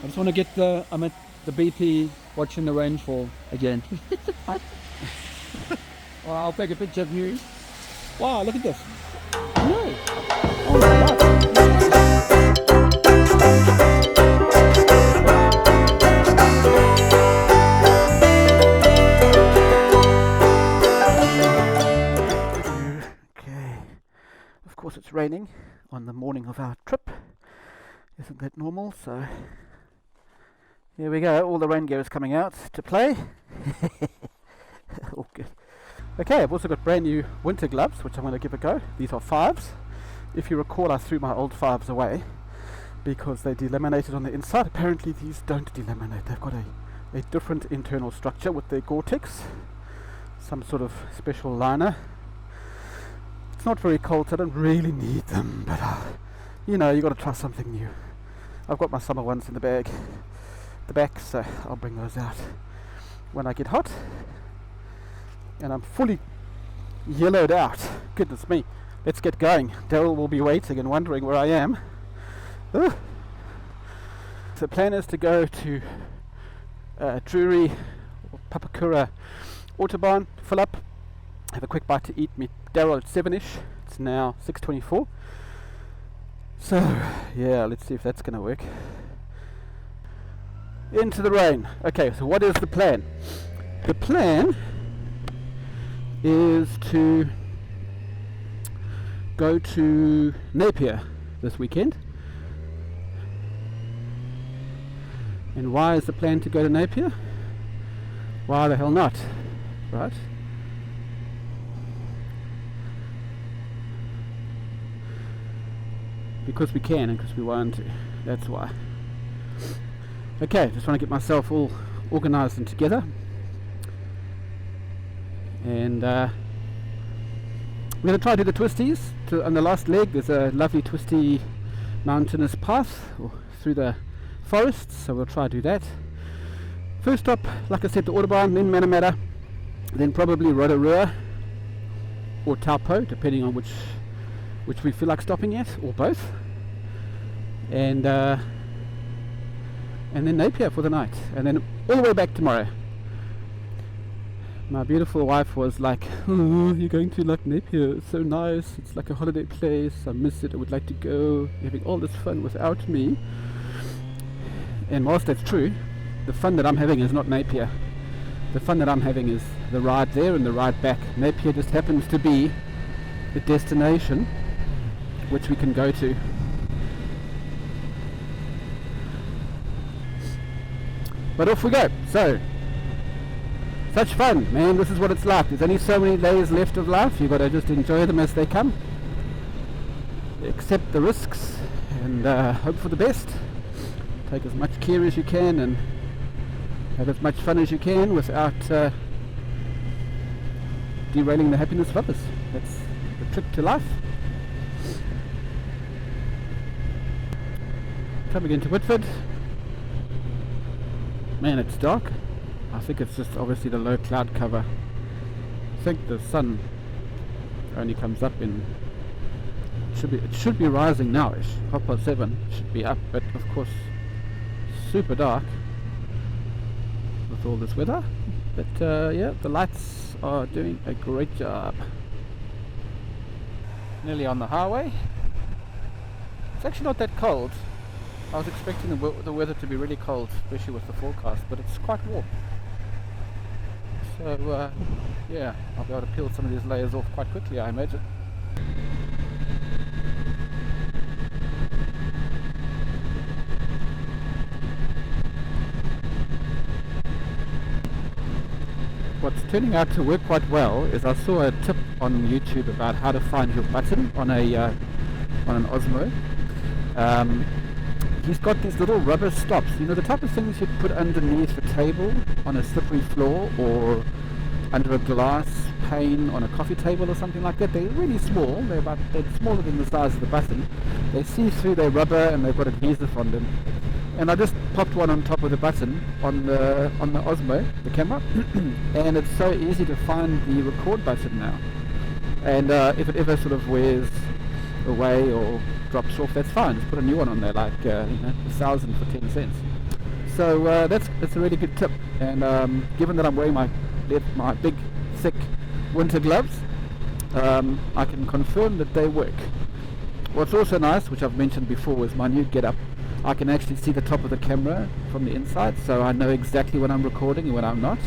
I just want to get I'm at the BP watching the rainfall again. Well, I'll take a picture of you. Wow, look at this. No. Oh my God. Okay. Of course it's raining on the morning of our trip. Isn't that normal? So here we go, all the rain gear is coming out to play. All good. Okay, I've also got brand new winter gloves, which I'm going to give a go. These are 5s. If you recall, I threw my old 5s away because they delaminated on the inside. Apparently these don't delaminate. They've got a different internal structure with their Gore-Tex, some sort of special liner. It's not very cold, so I don't really need them, but you know, you got to try something new. I've got my summer ones in the back, so I'll bring those out when I get hot. And I'm fully yellowed out. Goodness me. Let's get going. Darryl will be waiting and wondering where I am. Ugh. The plan is to go to Drury or Papakura Autobahn, fill up, have a quick bite to eat, meet Darryl at 7ish. It's now 6:24. So yeah, let's see if that's going to work. Into the rain. Okay, so what is the plan? The plan is to go to Napier this weekend. And why is the plan to go to Napier? Why the hell not, right? Because we can and because we want to, that's why. Okay, just want to get myself all organised and together. And we're going to try to do the twisties. On the last leg there's a lovely twisty mountainous path through the forest, so we'll try to do that. First stop, like I said, the Autobahn, then Manamata, then probably Rotorua or Taupo, depending on which we feel like stopping at, or both. And then Napier for the night, and then all the way back tomorrow. My beautiful wife was like, "Oh, you're going to like Napier, it's so nice, it's like a holiday place, I miss it, I would like to go, you're having all this fun without me." And whilst that's true, the fun that I'm having is not Napier. The fun that I'm having is the ride there and the ride back. Napier just happens to be the destination which we can go to. But off we go. So, such fun, man. This is what it's like. There's only so many days left of life. You've got to just enjoy them as they come. Accept the risks and hope for the best. Take as much care as you can and have as much fun as you can without derailing the happiness of others. That's the trick to life. Coming into Whitford. Man, it's dark. I think it's just obviously the low cloud cover. I think the sun only comes up in it should be rising now-ish. 7:30 should be up, but of course super dark with all this weather. But yeah, the lights are doing a great job. Nearly on the highway. It's actually not that cold. I was expecting the weather to be really cold, especially with the forecast, but it's quite warm. So yeah, I'll be able to peel some of these layers off quite quickly, I imagine. What's turning out to work quite well is I saw a tip on YouTube about how to find your button on an Osmo. He's got these little rubber stops, you know, the type of things you'd put underneath a table on a slippery floor or under a glass pane on a coffee table or something like that. They're really small, they're smaller than the size of the button. They see through, they're rubber and they've got adhesive on them. And I just popped one on top of the button on the Osmo, the camera, and it's so easy to find the record button now. And if it ever sort of wears away or drops off, that's fine. Just put a new one on there, like 1,000 for 10 cents. So that's a really good tip. And given that I'm wearing my big, thick winter gloves, I can confirm that they work. What's also nice, which I've mentioned before, is my new getup. I can actually see the top of the camera from the inside, so I know exactly when I'm recording and when I'm not,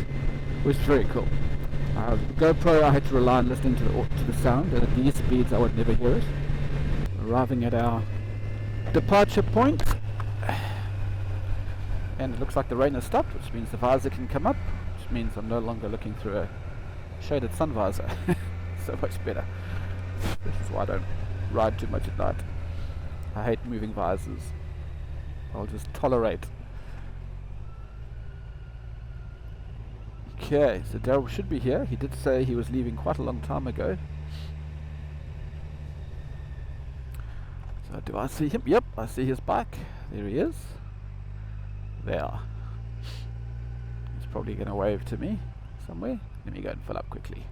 which is very cool. The GoPro, I had to rely on listening to the sound, and at these speeds I would never hear it. Arriving at our departure point, and it looks like the rain has stopped, which means the visor can come up, which means I'm no longer looking through a shaded sun visor. So much better. This is why I don't ride too much at night. I hate moving visors. I'll just tolerate. Okay, so Darryl should be here. He did say he was leaving quite a long time ago. So do I see him? Yep, I see his bike. There he is. There. He's probably going to wave to me somewhere. Let me go and fill up quickly.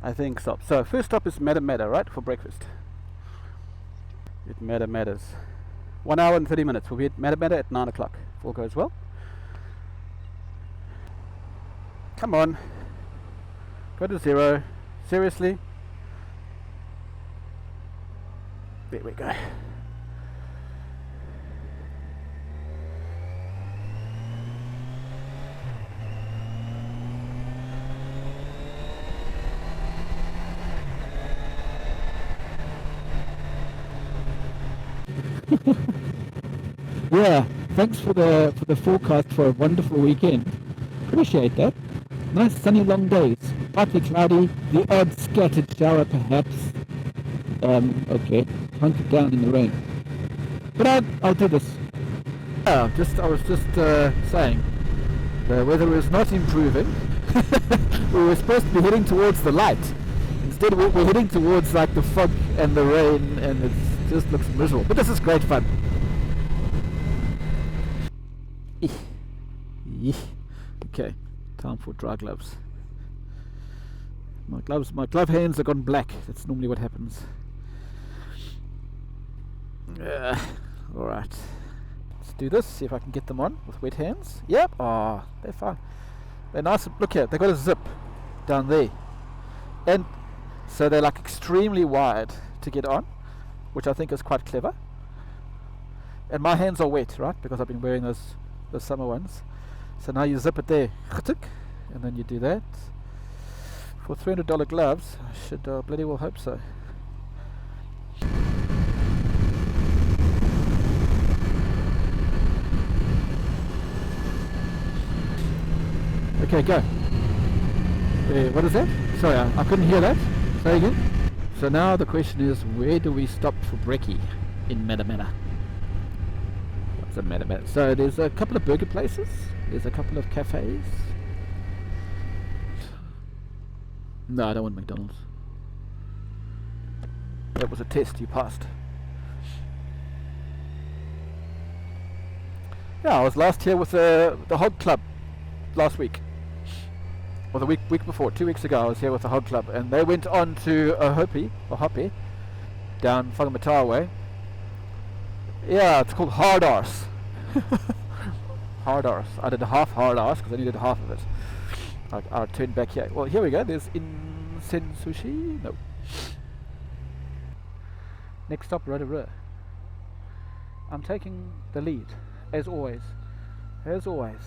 I think so. So first stop is Napier, right, for breakfast. It matters. 1 hour and 30 minutes. We'll be at Napier at 9 o'clock, if all goes well. Come on. Go to 0. Seriously? There we go. Yeah, thanks for the forecast for a wonderful weekend. Appreciate that. Nice sunny long days, partly cloudy, the odd scattered shower perhaps. Okay, hunker down in the rain. But I'll do this. Yeah, I was just saying, the weather is not improving. We were supposed to be heading towards the light. Instead we're heading towards like the fog and the rain, and it just looks miserable. But this is great fun. Okay, time for dry gloves. My glove hands have gone black. That's normally what happens. Alright, let's do this, see if I can get them on with wet hands. Yep, they're fine. They're nice. Look here, they've got a zip down there, and so they're like extremely wide to get on, which I think is quite clever. And my hands are wet, right, because I've been wearing those summer ones. So now you zip it there, and then you do that. For $300 gloves, I should bloody well hope so. Okay, go. What is that? Sorry, I couldn't hear that. Say again. So now the question is, where do we stop for brekkie in Napier? What's a Napier? So there's a couple of burger places. There's a couple of cafes. No, I don't want McDonald's. That was a test, you passed. Yeah, I was last here with the Hog Club last week. Or the week before, 2 weeks ago I was here with the Hog Club, and they went on to Hopi, down Whangamata way. Yeah, it's called Hard Arse. Hard Arse. I did a half Hard Arse because I needed half of it. I'll turn back here. Well, here we go. There's Insen Sushi. No. Next stop, Rotorua. I'm taking the lead, as always. As always.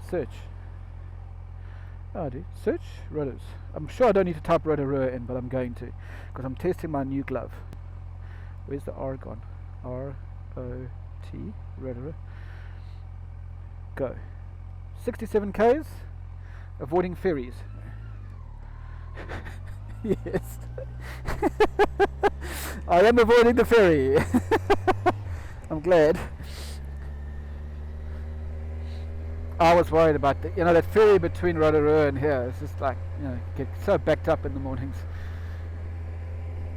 Search. Oh, I do. Search Rotos. I'm sure I don't need to type Rotorua in, but I'm going to, because I'm testing my new glove. Where's the R gone? R-O-T, Rotorua. Go. 67 k's, avoiding ferries. Yes. I am avoiding the ferry. I'm glad. I was worried about that ferry between Rotorua and here. It's just like, get so backed up in the mornings.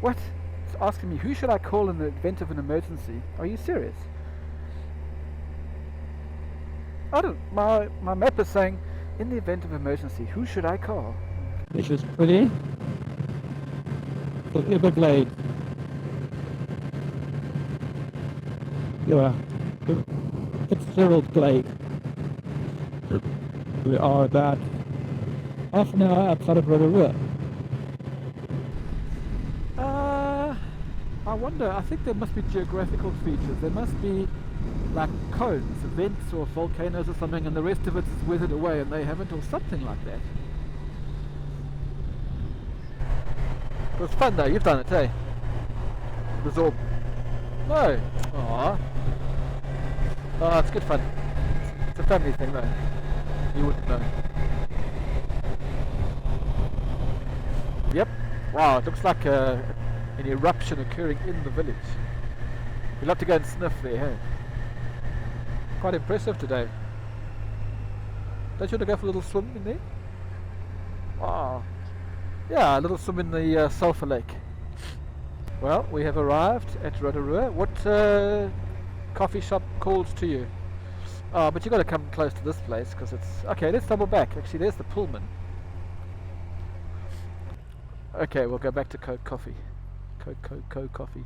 What? It's asking me, who should I call in the event of an emergency? Are you serious? I don't. My map is saying, in the event of emergency, who should I call? Which is pretty. For Everglades. Yeah. Fitzgerald Glade. We are about half an hour outside of Rotorua. I wonder, I think there must be geographical features. There must be like cones, vents or volcanoes or something, and the rest of it is weathered away and they haven't, or something like that. It was fun though, you've done it, eh? The Zorb. No. Aww. Oh, it's good fun. It's a family thing though. You wouldn't know. Yep. Wow, it looks like an eruption occurring in the village. We'd love to go and sniff there, hey? Quite impressive today. Don't you want to go for a little swim in there? Wow. Yeah, a little swim in the Sulphur Lake. Well, we have arrived at Rotorua. What coffee shop calls to you? Oh, but you got to come close to this place because it's... Okay, let's double back. Actually, there's the Pullman. Okay, we'll go back to Coke Coffee. Coke Coffee.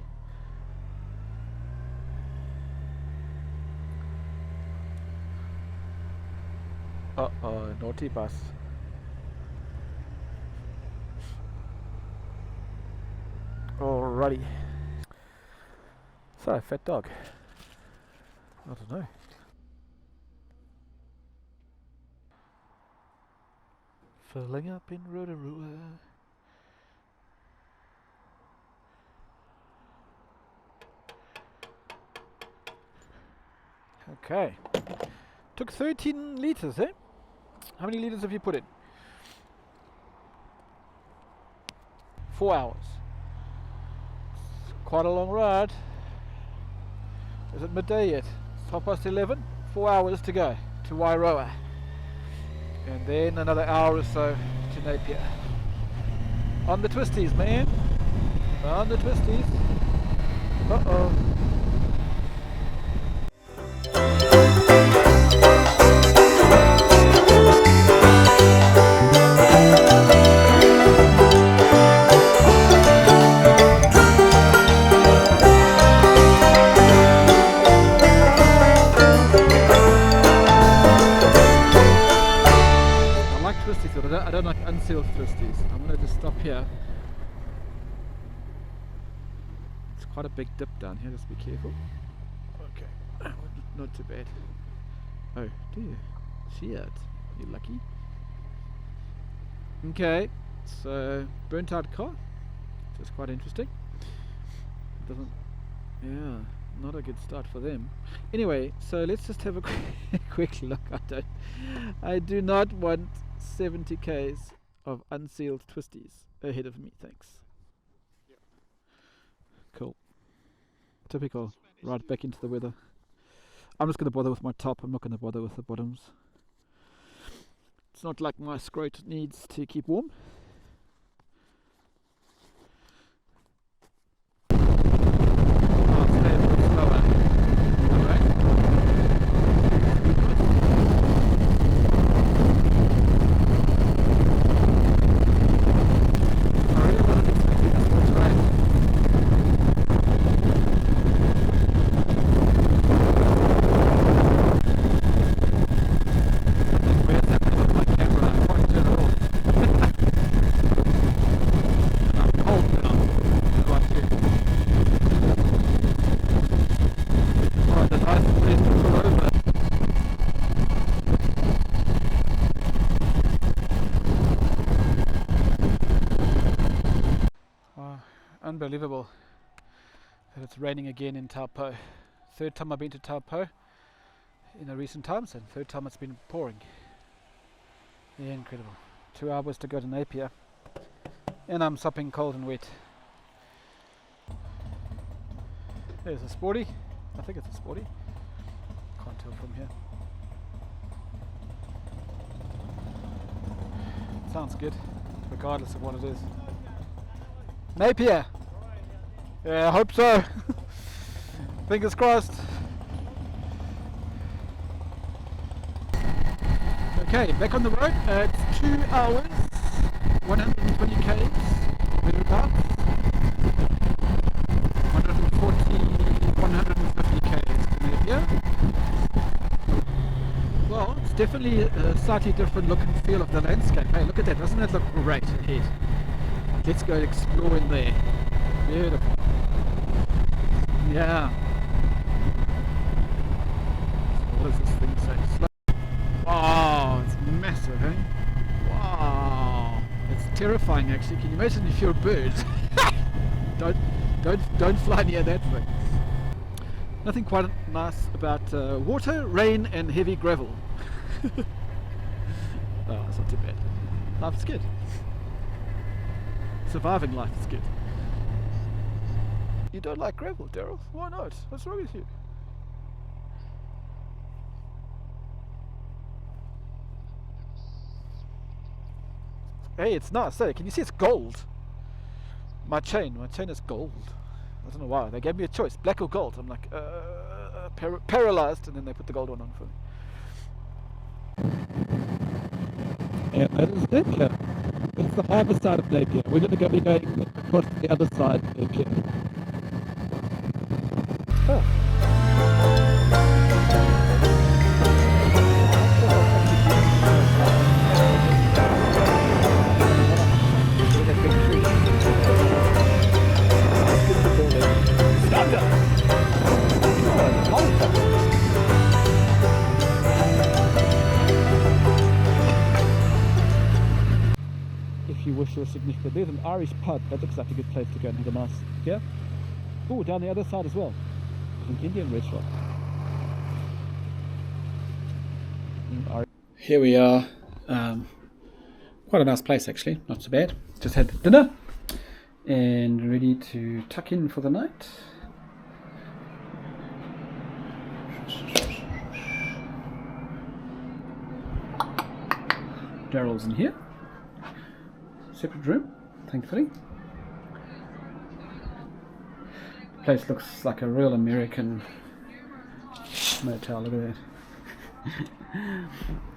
Uh-oh, naughty bus. Alrighty. So, fat dog. I don't know. Filling up in Rotorua. Okay. Took 13 litres, eh? How many litres have you put in? 4 hours. It's quite a long ride. Is it midday yet? It's 11:30. 4 hours to go to Wairoa. And then another hour or so to Napier. On the twisties, man. On the twisties. Uh-oh. I don't like unsealed twisties. I'm going to just stop here. It's quite a big dip down here, just be careful. Okay, not too bad. Oh, do you see it? You're lucky. Okay, so burnt out car, which is quite interesting. Doesn't, yeah, not a good start for them. Anyway, so let's just have a quick look. I do not want 70 k's of unsealed twisties ahead of me, thanks. Yep. Cool. Typical. Right back into the weather. I'm just going to bother with my top. I'm not going to bother with the bottoms. It's not like my scrot needs to keep warm. Unbelievable that it's raining again in Taupo. Third time I've been to Taupo in the recent times, and third time it's been pouring. Yeah, incredible. 2 hours to go to Napier, and I'm sopping cold and wet. There's a sporty. I think it's a sporty. Can't tell from here. Sounds good, regardless of what it is. Napier! Yeah, I hope so. Fingers crossed. Okay, back on the road. It's 2 hours, 120 k's, thereabouts. 140, 150 k's to Napier. Well, it's definitely a slightly different look and feel of the landscape. Hey, look at that. Doesn't that look great ahead? Let's go explore in there. Beautiful. Yeah. So what does this thing say? Slow. Wow, it's massive, eh? Wow. It's terrifying actually. Can you imagine if you're a bird? don't fly near that thing. Nothing quite nice about water, rain and heavy gravel. Oh, it's not too bad. Life's good. Surviving life is good. You don't like gravel, Darryl? Why not? What's wrong with you? Hey, it's nice. Hey, can you see it's gold? My chain is gold. I don't know why. They gave me a choice, black or gold. I'm like, paralyzed, and then they put the gold one on for me. Yeah, that is it, yeah. It's the harbour side of Napier. We're going to be going across to the other side of Napier. Oh. If you wish your significant, there's an Irish pub. That looks like a good place to go and have a nice, yeah? Oh, down the other side as well. There's an Indian restaurant. Here we are. Quite a nice place actually, not so bad. Just had dinner and ready to tuck in for the night. Darryl's in here. Separate room, thankfully. The place looks like a real American motel, look at that.